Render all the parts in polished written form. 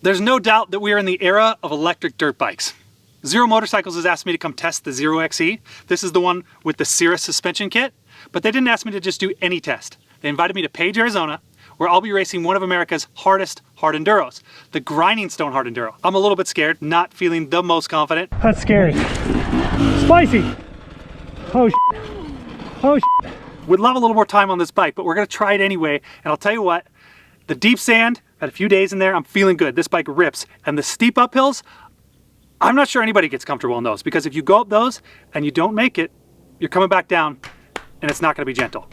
There's no doubt that we are in the era of electric dirt bikes. Zero Motorcycles has asked me to come test the Zero XE. This is the one with the Cirrus suspension kit, but they didn't ask me to just do any test. They invited me to Page, Arizona, where I'll be racing one of America's hardest hard enduros, the Grinding Stone Hard Enduro. I'm a little bit scared, not feeling the most confident. That's scary. Spicy. Oh shit. Oh shit. Would love a little more time on this bike, but we're gonna try it anyway. And I'll tell you what, the deep sand, had a few days in there, I'm feeling good. This bike rips. And the steep uphills, I'm not sure anybody gets comfortable in those, because if you go up those and you don't make it, you're coming back down and it's not gonna be gentle.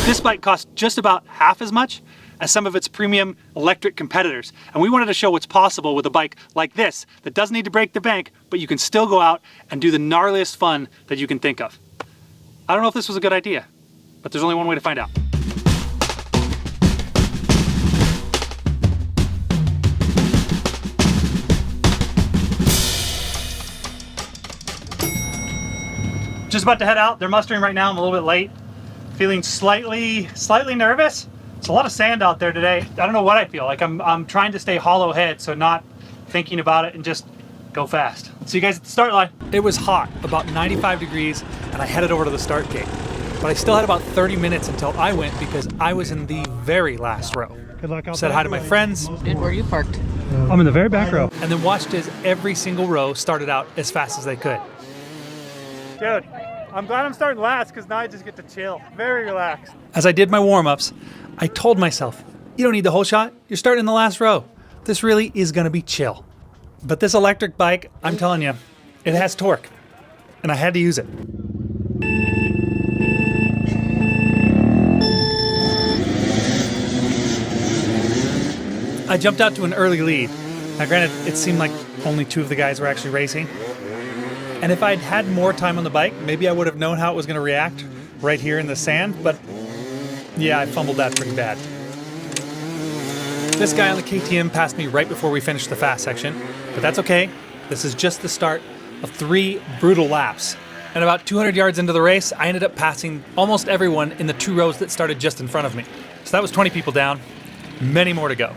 This bike costs just about half as much as some of its premium electric competitors. And we wanted to show what's possible with a bike like this that doesn't need to break the bank, but you can still go out and do the gnarliest fun that you can think of. I don't know if this was a good idea, but there's only one way to find out. Just about to head out. They're mustering right now. I'm a little bit late. Feeling slightly nervous. It's a lot of sand out there today. I don't know what I feel like. I'm trying to stay hollow head, so not thinking about it and just go fast. See you guys at the start line. It was hot, about 95 degrees, and I headed over to the start gate. But I still had about 30 minutes until I went because I was in the very last row. Good luck. Said hi to my friends. Dude, where are you parked? I'm in the very back row. And then watched as every single row started out as fast as they could. Dude, I'm glad I'm starting last because now I just get to chill. Very relaxed. As I did my warm-ups, I told myself, you don't need the whole shot. You're starting in the last row. This really is gonna be chill. But this electric bike, I'm telling you, it has torque, and I had to use it. I jumped out to an early lead. Now granted, it seemed like only two of the guys were actually racing. And if I'd had more time on the bike, maybe I would have known how it was gonna react right here in the sand, but yeah, I fumbled that pretty bad. This guy on the KTM passed me right before we finished the fast section, but that's okay. This is just the start of 3 brutal laps. And about 200 yards into the race, I ended up passing almost everyone in the 2 rows that started just in front of me. So that was 20 people down, many more to go.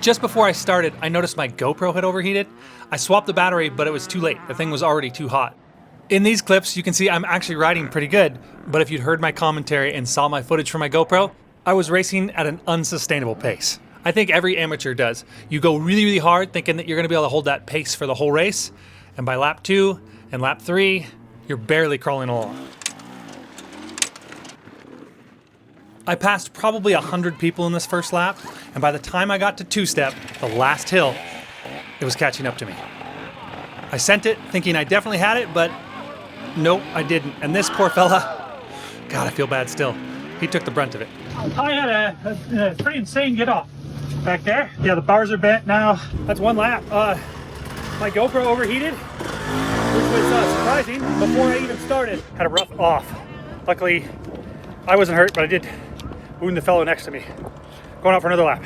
Just before I started, I noticed my GoPro had overheated. I swapped the battery, but it was too late. The thing was already too hot. In these clips, you can see I'm actually riding pretty good, but if you'd heard my commentary and saw my footage from my GoPro, I was racing at an unsustainable pace. I think every amateur does. You go really, really hard thinking that you're gonna be able to hold that pace for the whole race, and by lap 2 and lap 3, you're barely crawling along. I passed probably 100 people in this first lap, and by the time I got to 2-step, the last hill, it was catching up to me. I sent it thinking I definitely had it, but nope, I didn't. And this poor fella, God, I feel bad still. He took the brunt of it. I had a pretty insane get off back there. Yeah, the bars are bent now. That's 1 lap. My GoPro overheated, which was surprising. Before I even started, had a rough off. Luckily, I wasn't hurt, but I did wound the fellow next to me. Going out for another lap.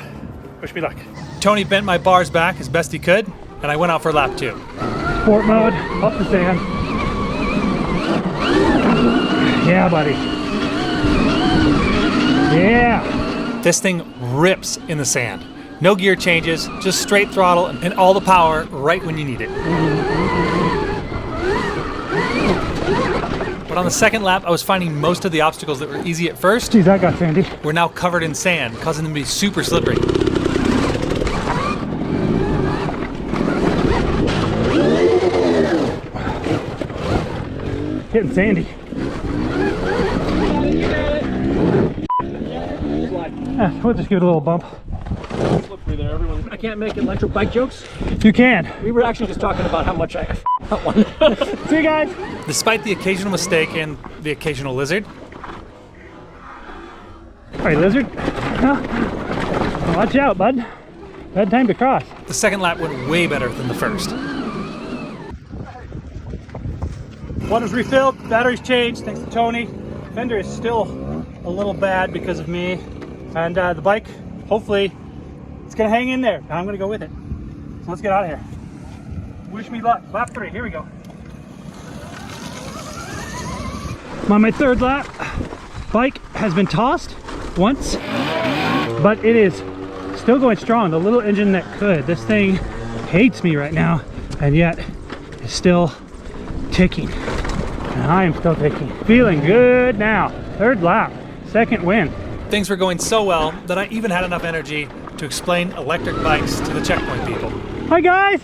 Wish me luck. Tony bent my bars back as best he could, and I went out for lap 2. Sport mode, up the sand. Yeah, buddy. Yeah. This thing rips in the sand. No gear changes, just straight throttle and all the power right when you need it. But on the second lap, I was finding most of the obstacles that were easy at first. Geez, that got sandy. Were now covered in sand, causing them to be super slippery. Getting sandy. We'll just give it a little bump. I can't make electric bike jokes. You can. We were actually just talking about how much I that one. See you guys. Despite the occasional mistake and the occasional lizard. Hey, lizard. Watch out, bud. Bad time to cross. The second lap went way better than the first. Water's refilled, battery's changed, thanks to Tony. Fender is still a little bad because of me. And the bike hopefully it's gonna hang in there. I'm gonna go with it. So let's get out of here. Wish me luck. Lap 3, here we go. I'm on my 3rd lap. Bike has been tossed once, but it is still going strong. The little engine that could. This thing hates me right now, and yet it's still ticking. And I am still ticking. Feeling good now. 3rd lap, 2nd win. Things were going so well that I even had enough energy to explain electric bikes to the checkpoint people. Hi guys!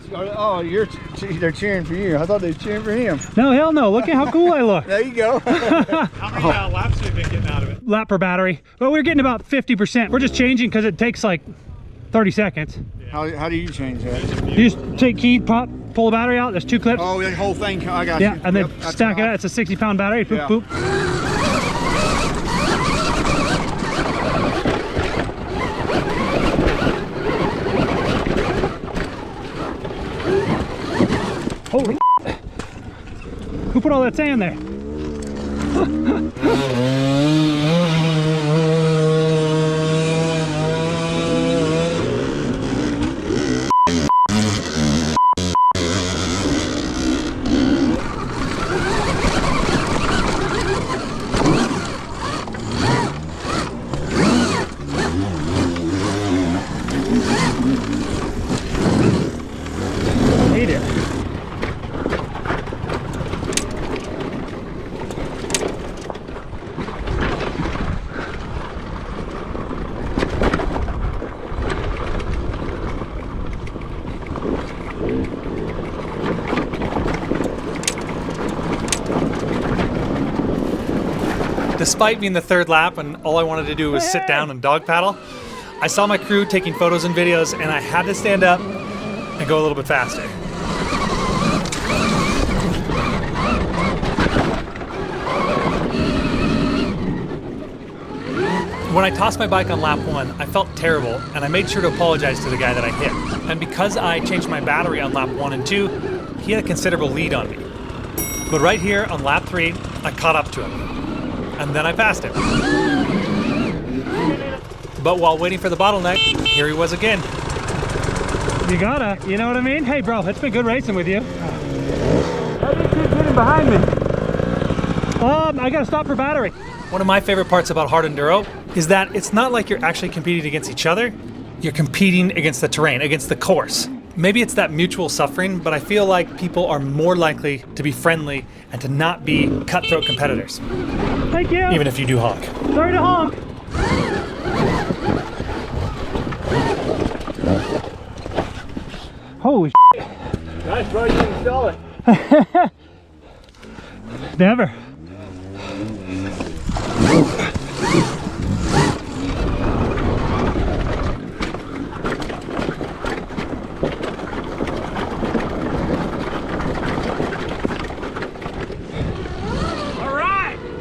They're cheering for you. I thought they were cheering for him. No, hell no. Look at how cool I look. There you go. How many laps have you been getting out of it? Lap per battery. Well, we're getting about 50%. We're just changing because it takes like 30 seconds. How do you change that? You just take key, pop, pull the battery out. There's 2 clips. Oh, the whole thing. I got you. Yeah, and then Yep, that's stack it right. out. It's a 60-pound battery. Boop, Yeah. boop. Holy who put all that sand there? Hate it. Despite being the 3rd lap and all I wanted to do was sit down and dog paddle, I saw my crew taking photos and videos and I had to stand up and go a little bit faster. When I tossed my bike on lap 1, I felt terrible and I made sure to apologize to the guy that I hit. And because I changed my battery on lap 1 and 2, he had a considerable lead on me. But right here on lap 3, I caught up to him. And then I passed him. But while waiting for the bottleneck, here he was again. You gotta, you know what I mean? Hey bro, it's been good racing with you. How did you get in behind me? I gotta stop for battery. One of my favorite parts about hard enduro is that it's not like you're actually competing against each other. You're competing against the terrain, against the course. Maybe it's that mutual suffering, but I feel like people are more likely to be friendly and to not be cutthroat competitors. Thank you. Even if you do honk. Sorry to honk. Holy shit. Nice, bro. You can sell it. Never.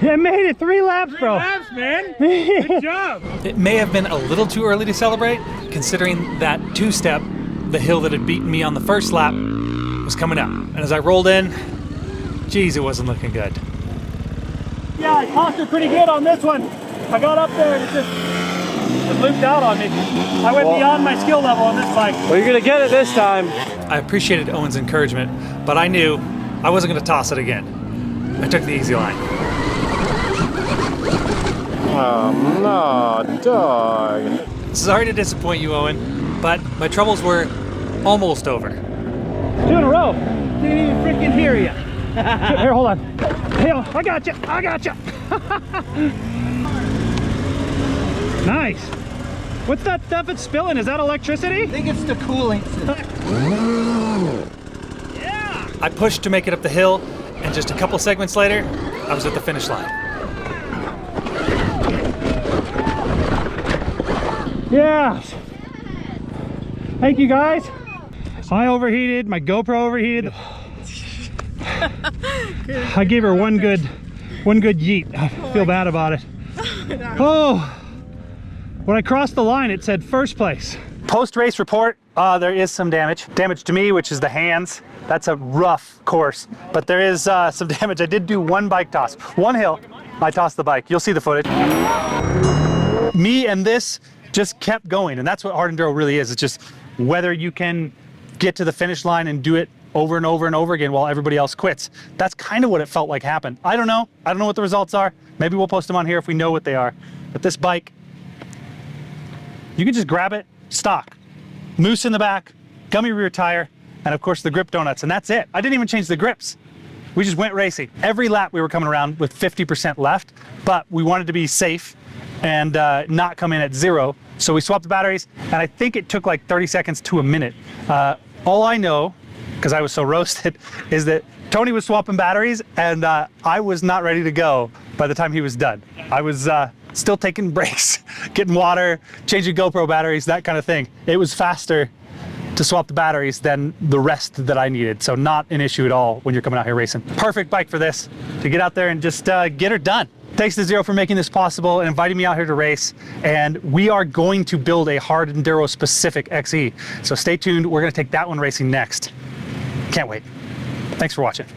I made it 3 laps, bro. 3 laps, man. Good job. It may have been a little too early to celebrate, considering that 2-step, the hill that had beaten me on the 1st lap, was coming up. And as I rolled in, geez, it wasn't looking good. Yeah, I tossed her pretty good on this one. I got up there and it just looped out on me. I went beyond my skill level on this bike. Well, you're gonna get it this time. I appreciated Owen's encouragement, but I knew I wasn't going to toss it again. I took the easy line. Oh, no, dog. Sorry to disappoint you, Owen, but my troubles were almost over. 2 in a row. Didn't even freaking hear you. Here, hold on. Hey, I got you. I got you. Nice. What's that stuff it's spilling? Is that electricity? I think it's the cooling system. Yeah. I pushed to make it up the hill, and just a couple segments later, I was at the finish line. Yes. Thank you guys. I overheated, my GoPro overheated. I gave her one good yeet. I feel bad about it. Oh, when I crossed the line, it said 1st place. Post-race report, there is some damage. Damage to me, which is the hands. That's a rough course, but there is some damage. I did do 1 bike toss, 1 hill. I tossed the bike. You'll see the footage. Me and this just kept going. And that's what hard enduro really is. It's just whether you can get to the finish line and do it over and over and over again while everybody else quits. That's kind of what it felt like happened. I don't know what the results are. Maybe we'll post them on here if we know what they are. But this bike, you can just grab it, stock, moose in the back, gummy rear tire, and of course the grip donuts, and that's it. I didn't even change the grips. We just went racing. Every lap we were coming around with 50% left, but we wanted to be safe and not come in at 0. So we swapped the batteries, and I think it took like 30 seconds to a minute. All I know, because I was so roasted, is that Tony was swapping batteries, and I was not ready to go by the time he was done. I was still taking breaks, getting water, changing GoPro batteries, that kind of thing. It was faster to swap the batteries than the rest that I needed. So not an issue at all when you're coming out here racing. Perfect bike for this, to get out there and just get her done. Thanks to Zero for making this possible and inviting me out here to race. And we are going to build a hard enduro specific XE. So stay tuned, we're gonna take that one racing next. Can't wait. Thanks for watching.